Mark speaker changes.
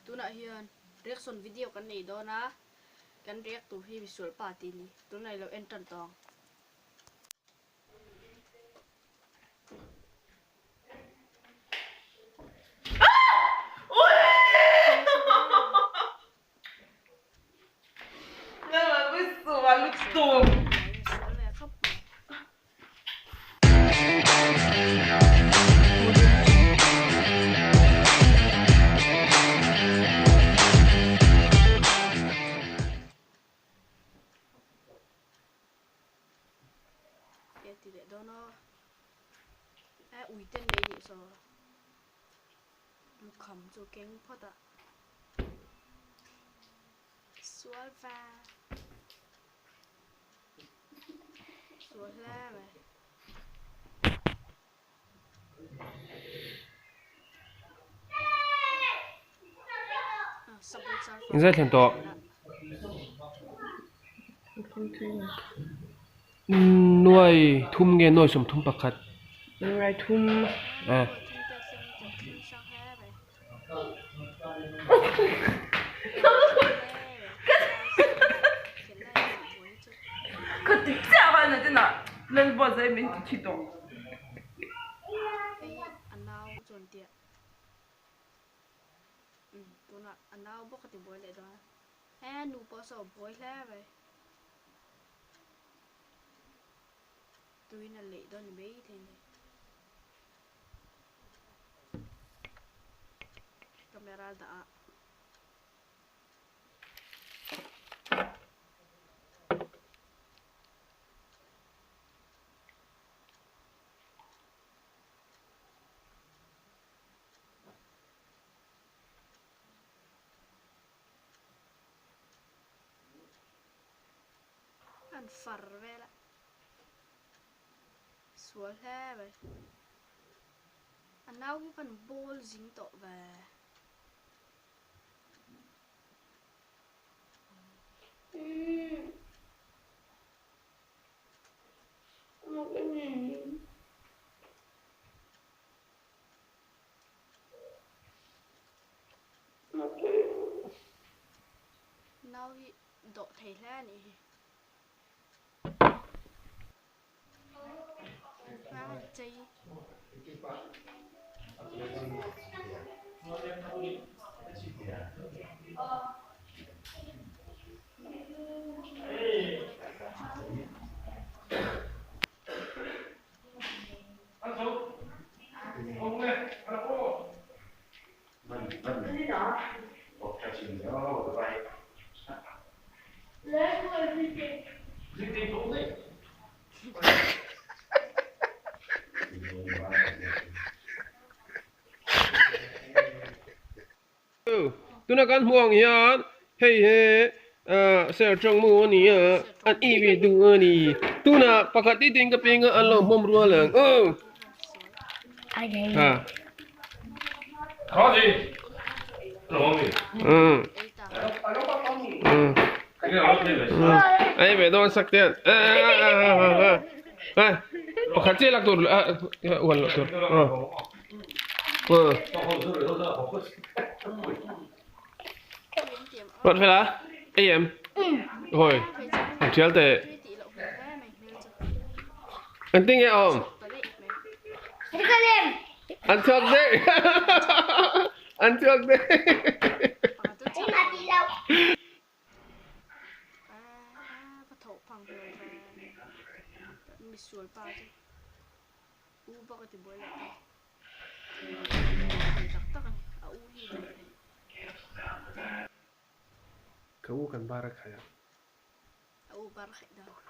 Speaker 1: tu na hian reaction video kan nei do na kan react tu hi visual pa ti ni tu nai lo enter tong ti de do no ui tên đấy vậy sao lục khẩm cho kén phật ạ suối va suối la vậy
Speaker 2: Inzai thlen to nuai thum nge noi som thum pakhat
Speaker 3: nuai thum có tiếng chào bạn nữa chứ nào lên bỏ giấy mình chỉ to
Speaker 1: anh nào chuẩn tiệt tôi nói anh nào bốc cái bồi lại đó nụ bỏ sầu bồi lá vậy tôi là lệ đó là mấy thế này camera đã anh phật về lại xuống thế vậy anh nào cái phần ball dính tội về nào cái độ thầy ra này chơi
Speaker 2: tu na kan huang hian hei he ser trong mu ni an i vi du ni tu na pakhat ti ting ka pinga an lo mom ru lang ha
Speaker 4: có gì lộn gì cái nào nó là
Speaker 2: ai về đó sắc tiền pakhat che lak tur wan lo tur Rốt phải lá em rồi thằng chéo tệ anh tin nghe không anh thượng đấy anh thượng đấy kau kan barak ya
Speaker 1: barak dah